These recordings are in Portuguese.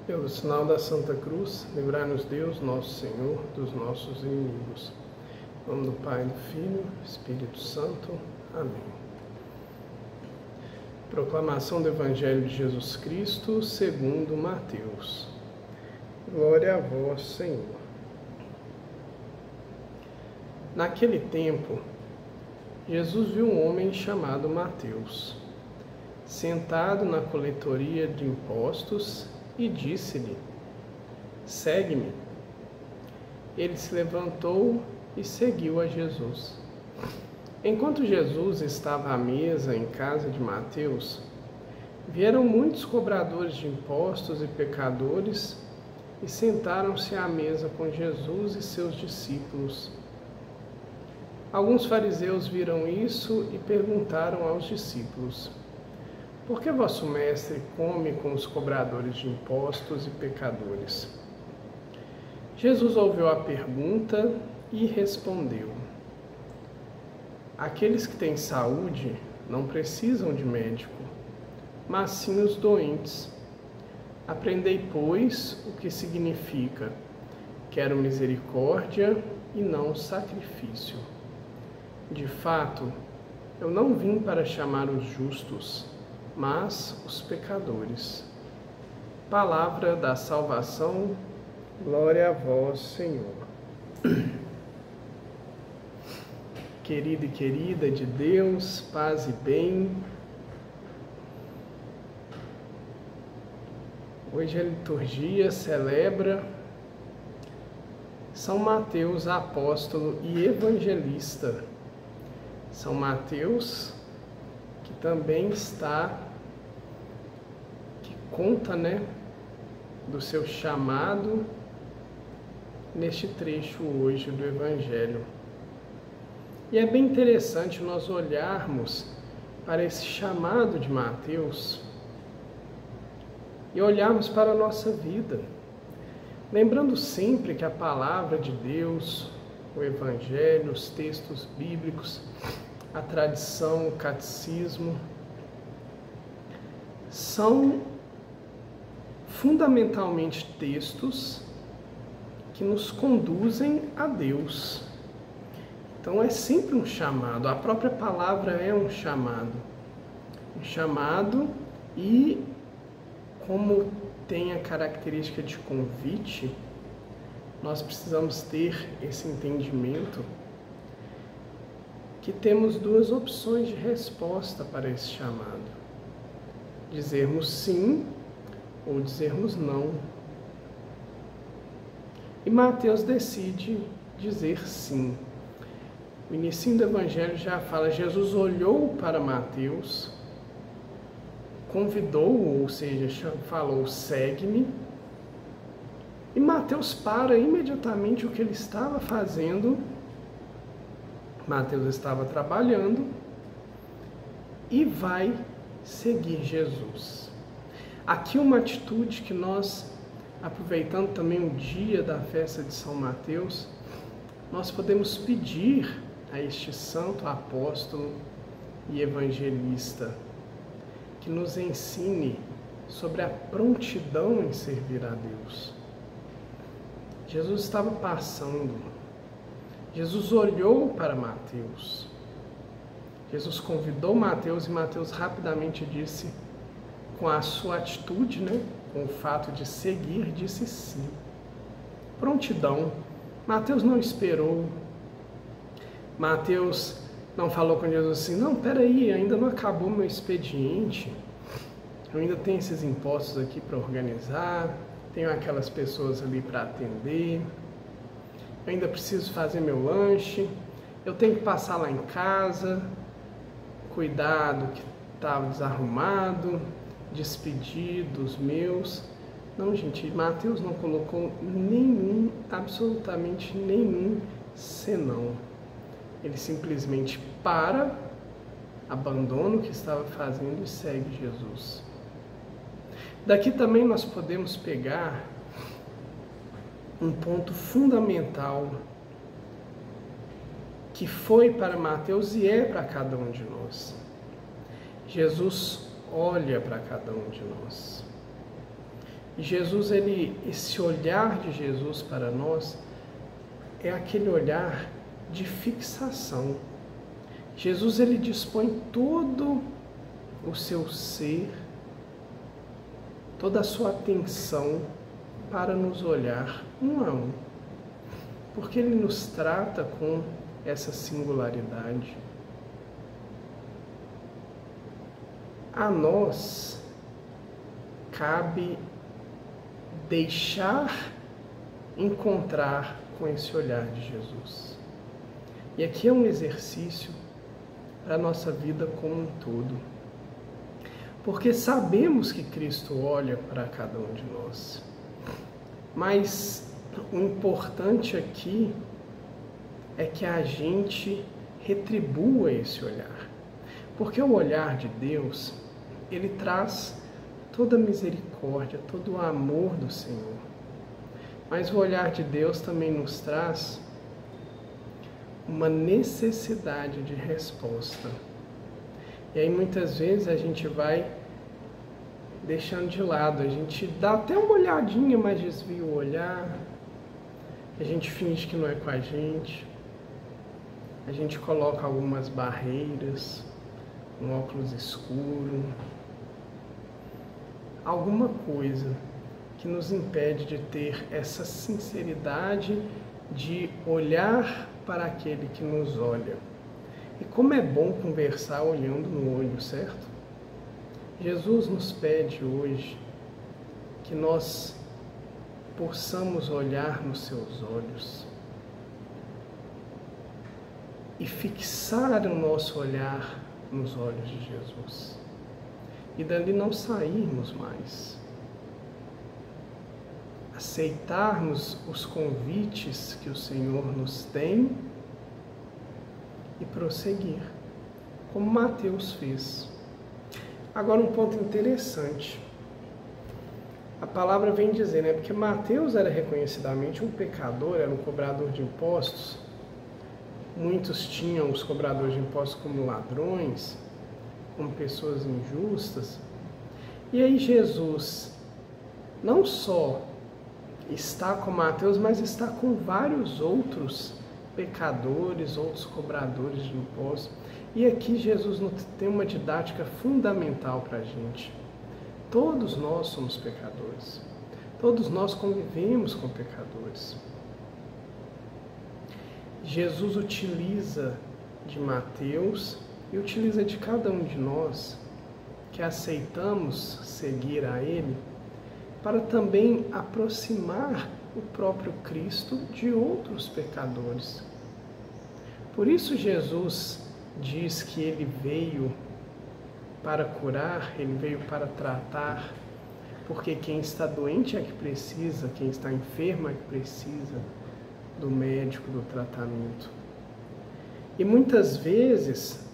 Pelo sinal da Santa Cruz, livrai-nos Deus, nosso Senhor, dos nossos inimigos. Em nome do Pai, do Filho, Espírito Santo. Amém. Proclamação do Evangelho de Jesus Cristo, segundo Mateus. Glória a vós, Senhor. Naquele tempo, Jesus viu um homem chamado Mateus, sentado na coletoria de impostos, e disse-lhe: segue-me. Ele se levantou e seguiu a Jesus. Enquanto Jesus estava à mesa em casa de Mateus, vieram muitos cobradores de impostos e pecadores e sentaram-se à mesa com Jesus e seus discípulos. Alguns fariseus viram isso e perguntaram aos discípulos: por que vosso mestre come com os cobradores de impostos e pecadores? Jesus ouviu a pergunta e respondeu: aqueles que têm saúde não precisam de médico, mas sim os doentes. Aprendei, pois, o que significa: quero misericórdia e não sacrifício. De fato, eu não vim para chamar os justos, mas os pecadores. Palavra da salvação, glória a vós, Senhor. Querida e querida de Deus, paz e bem. Hoje a liturgia celebra São Mateus, apóstolo e evangelista. São Mateus, que também conta, do seu chamado neste trecho hoje do Evangelho. E é bem interessante nós olharmos para esse chamado de Mateus e olharmos para a nossa vida, lembrando sempre que a palavra de Deus, o Evangelho, os textos bíblicos, a tradição, o catecismo, são fundamentalmente textos que nos conduzem a Deus. Então é sempre um chamado, a própria palavra é um chamado. Um chamado, e como tem a característica de convite, nós precisamos ter esse entendimento que temos duas opções de resposta para esse chamado: dizermos sim ou dizermos não. E Mateus decide dizer sim. O início do Evangelho já fala: Jesus olhou para Mateus, convidou, ou seja, falou: segue-me. E Mateus para imediatamente o que ele estava fazendo. Mateus estava trabalhando e vai seguir Jesus. Aqui uma atitude que nós, aproveitando também o dia da festa de São Mateus, nós podemos pedir a este santo apóstolo e evangelista que nos ensine sobre a prontidão em servir a Deus. Jesus estava passando. Jesus olhou para Mateus. Jesus convidou Mateus e Mateus rapidamente disse, com a sua atitude, com o fato de seguir, disse sim. Prontidão. Mateus não esperou. Mateus não falou com Jesus assim: não, peraí, ainda não acabou meu expediente. Eu ainda tenho esses impostos aqui para organizar, tenho aquelas pessoas ali para atender, eu ainda preciso fazer meu lanche, eu tenho que passar lá em casa, cuidar do que estava desarrumado, despedir dos meus. Não, gente, Mateus não colocou absolutamente nenhum senão. Ele simplesmente abandona o que estava fazendo e segue Jesus. Daqui também nós podemos pegar um ponto fundamental que foi para Mateus e é para cada um de nós. Jesus olha para cada um de nós. E Jesus, esse olhar de Jesus para nós é aquele olhar de fixação. Jesus, ele dispõe todo o seu ser, toda a sua atenção para nos olhar um a um, porque ele nos trata com essa singularidade. A nós cabe deixar encontrar com esse olhar de Jesus. E aqui é um exercício para a nossa vida como um todo. Porque sabemos que Cristo olha para cada um de nós. Mas o importante aqui é que a gente retribua esse olhar. Porque o olhar de Deus, ele traz toda a misericórdia, todo o amor do Senhor. Mas o olhar de Deus também nos traz uma necessidade de resposta. E aí muitas vezes a gente vai deixando de lado, a gente dá até uma olhadinha, mas desvia o olhar, a gente finge que não é com a gente coloca algumas barreiras, um óculos escuro, alguma coisa que nos impede de ter essa sinceridade de olhar para aquele que nos olha. E como é bom conversar olhando no olho, certo? Jesus nos pede hoje que nós possamos olhar nos seus olhos e fixar o nosso olhar nos olhos de Jesus e dali não sairmos mais. Aceitarmos os convites que o Senhor nos tem e prosseguir, como Mateus fez. Agora um ponto interessante. A palavra vem dizer, né? Porque Mateus era reconhecidamente um pecador, era um cobrador de impostos. Muitos tinham os cobradores de impostos como ladrões, como pessoas injustas. E aí Jesus não só está com Mateus, mas está com vários outros pecadores, outros cobradores de impostos. E aqui Jesus tem uma didática fundamental para a gente. Todos nós somos pecadores. Todos nós convivemos com pecadores. Jesus utiliza de Mateus e utiliza de cada um de nós que aceitamos seguir a Ele para também aproximar o próprio Cristo de outros pecadores. Por isso Jesus diz que Ele veio para curar, Ele veio para tratar, porque quem está doente é que precisa, quem está enfermo é que precisa do médico, do tratamento. E muitas vezes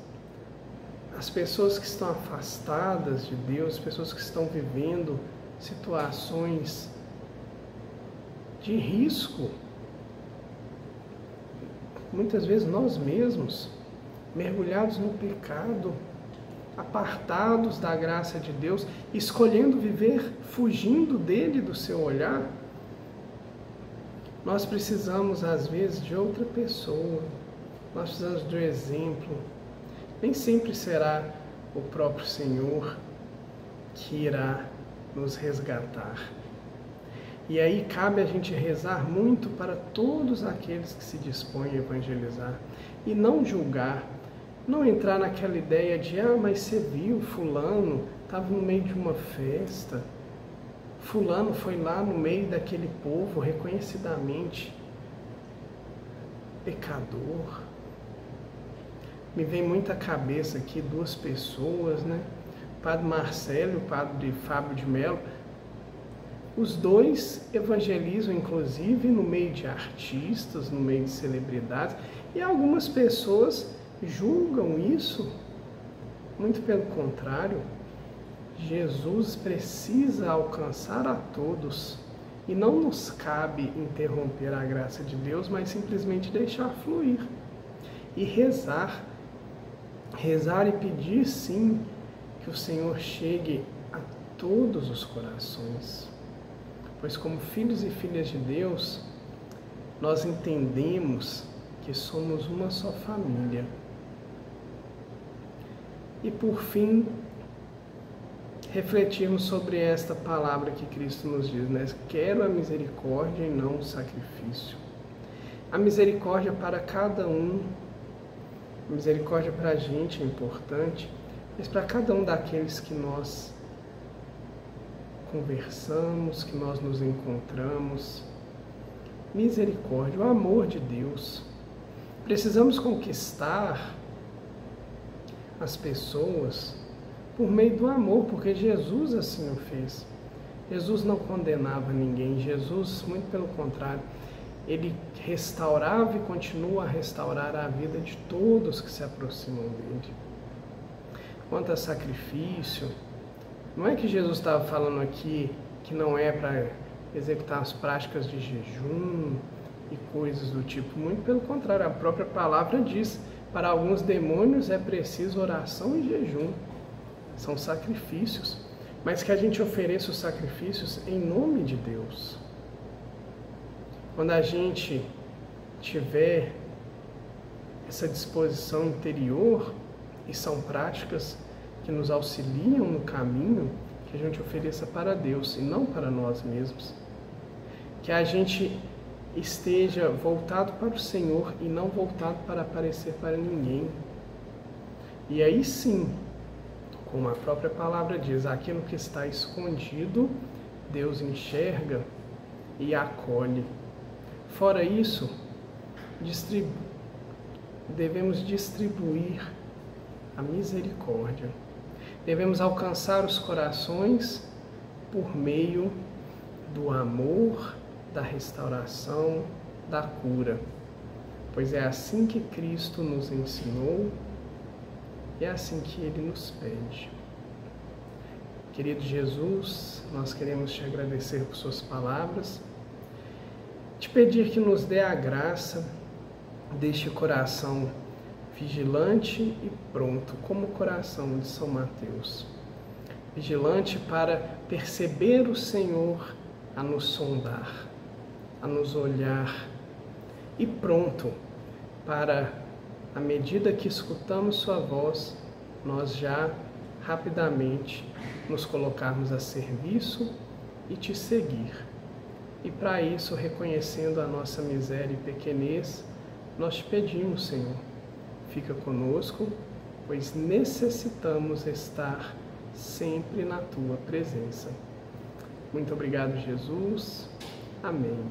as pessoas que estão afastadas de Deus, as pessoas que estão vivendo situações de risco, muitas vezes nós mesmos, mergulhados no pecado, apartados da graça de Deus, escolhendo viver fugindo dele, do seu olhar, nós precisamos às vezes de outra pessoa, nós precisamos do exemplo. Nem sempre será o próprio Senhor que irá nos resgatar. E aí cabe a gente rezar muito para todos aqueles que se dispõem a evangelizar e não julgar, não entrar naquela ideia de mas você viu fulano, estava no meio de uma festa, fulano foi lá no meio daquele povo reconhecidamente pecador. Me vem muito à cabeça aqui duas pessoas, né? O Padre Marcelo e o Padre Fábio de Mello. Os dois evangelizam, inclusive, no meio de artistas, no meio de celebridades, e algumas pessoas julgam isso. Muito pelo contrário, Jesus precisa alcançar a todos, e não nos cabe interromper a graça de Deus, mas simplesmente deixar fluir e rezar e pedir sim que o Senhor chegue a todos os corações. pois como filhos e filhas de Deus, nós entendemos que somos uma só família. E por fim, refletirmos sobre esta palavra que Cristo nos diz, né? Quero a misericórdia e não o sacrifício. A misericórdia para cada um, a misericórdia para a gente é importante, mas para cada um daqueles que nós conversamos, que nós nos encontramos. Misericórdia, o amor de Deus. Precisamos conquistar as pessoas por meio do amor, porque Jesus assim o fez. Jesus não condenava ninguém, Jesus, muito pelo contrário, ele restaurava e continua a restaurar a vida de todos que se aproximam dele. Quanto a sacrifício, não é que Jesus estava falando aqui que não é para executar as práticas de jejum e coisas do tipo. Muito pelo contrário, a própria palavra diz, para alguns demônios é preciso oração e jejum. São sacrifícios, mas que a gente ofereça os sacrifícios em nome de Deus. Quando a gente tiver essa disposição interior, e são práticas que nos auxiliam no caminho, que a gente ofereça para Deus e não para nós mesmos. Que a gente esteja voltado para o Senhor e não voltado para aparecer para ninguém. E aí sim, como a própria palavra diz, aquilo que está escondido, Deus enxerga e acolhe. Fora isso, devemos distribuir a misericórdia. Devemos alcançar os corações por meio do amor, da restauração, da cura. Pois é assim que Cristo nos ensinou e é assim que Ele nos pede. Querido Jesus, nós queremos te agradecer por suas palavras, te pedir que nos dê a graça deste coração vigilante e pronto, como o coração de São Mateus. Vigilante para perceber o Senhor a nos sondar, a nos olhar, e pronto para, à medida que escutamos sua voz, nós já rapidamente nos colocarmos a serviço e te seguir. E para isso, reconhecendo a nossa miséria e pequenez, nós te pedimos, Senhor, fica conosco, pois necessitamos estar sempre na tua presença. Muito obrigado, Jesus. Amém.